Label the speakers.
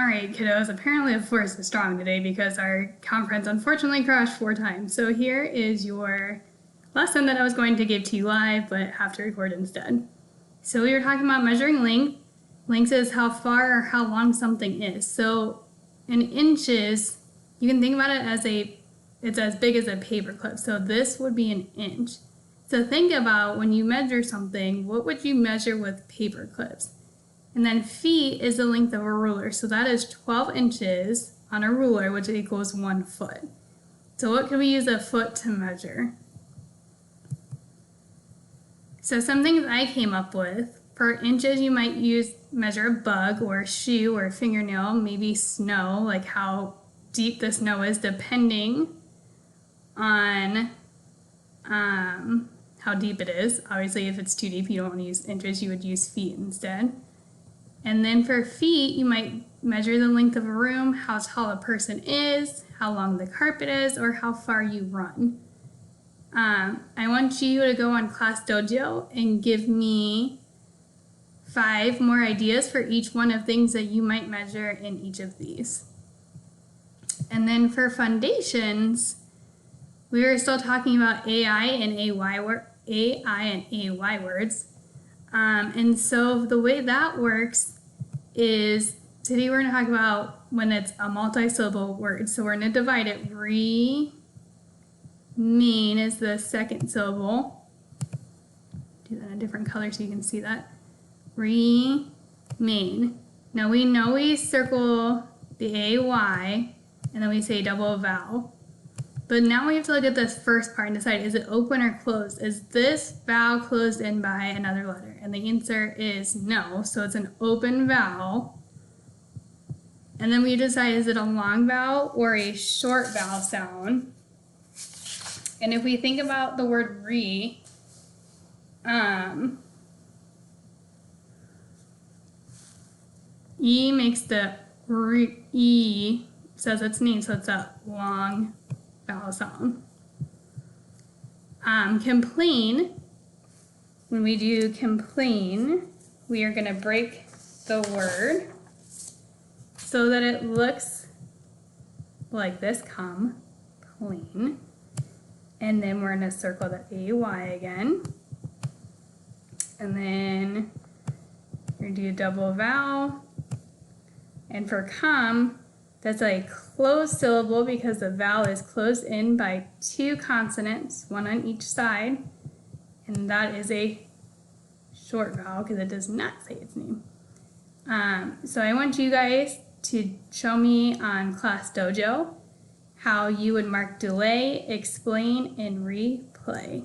Speaker 1: Alright, kiddos, apparently the force is strong today because our conference unfortunately crashed 4 times. So here is your lesson that I was going to give to you live, but have to record instead. So we were talking about measuring length. Length is how far or how long something is. So in inches, you can think about it as it's as big as a paper clip. So this would be an inch. So think about when you measure something, what would you measure with paper clips? And then feet is the length of a ruler. So that is 12 inches on a ruler, which equals 1 foot. So what can we use a foot to measure? So some things I came up with. For inches, you might measure a bug or a shoe or a fingernail, maybe snow, like how deep the snow is, depending on how deep it is. Obviously, if it's too deep, you don't want to use inches, you would use feet instead. And then for feet, you might measure the length of a room, how tall a person is, how long the carpet is, or how far you run. I want you to go on Class Dojo and give me 5 more ideas for each one of things that you might measure in each of these. And then for foundations, we were still talking about AI and AY words. And so the way that works is today we're going to talk about when it's a multi-syllable word. So we're going to divide it. Remain is the second syllable. Do that in a different color so you can see that. Remain. Now we know we circle the AY and then we say double vowel. But now we have to look at this first part and decide, is it open or closed? Is this vowel closed in by another letter? And the answer is no, so it's an open vowel. And then we decide, is it a long vowel or a short vowel sound? And if we think about the word re, E makes the E, says its name, so it's a long vowel sound. Complain, when we do complain, we are going to break the word so that it looks like this, complain. And then we're going to circle the AY again. And then we're going to do a double vowel. And for come, that's a closed syllable because the vowel is closed in by 2 consonants, 1 on each side. And that is a short vowel because it does not say its name. So I want you guys to show me on Class Dojo how you would mark delay, explain, and replay.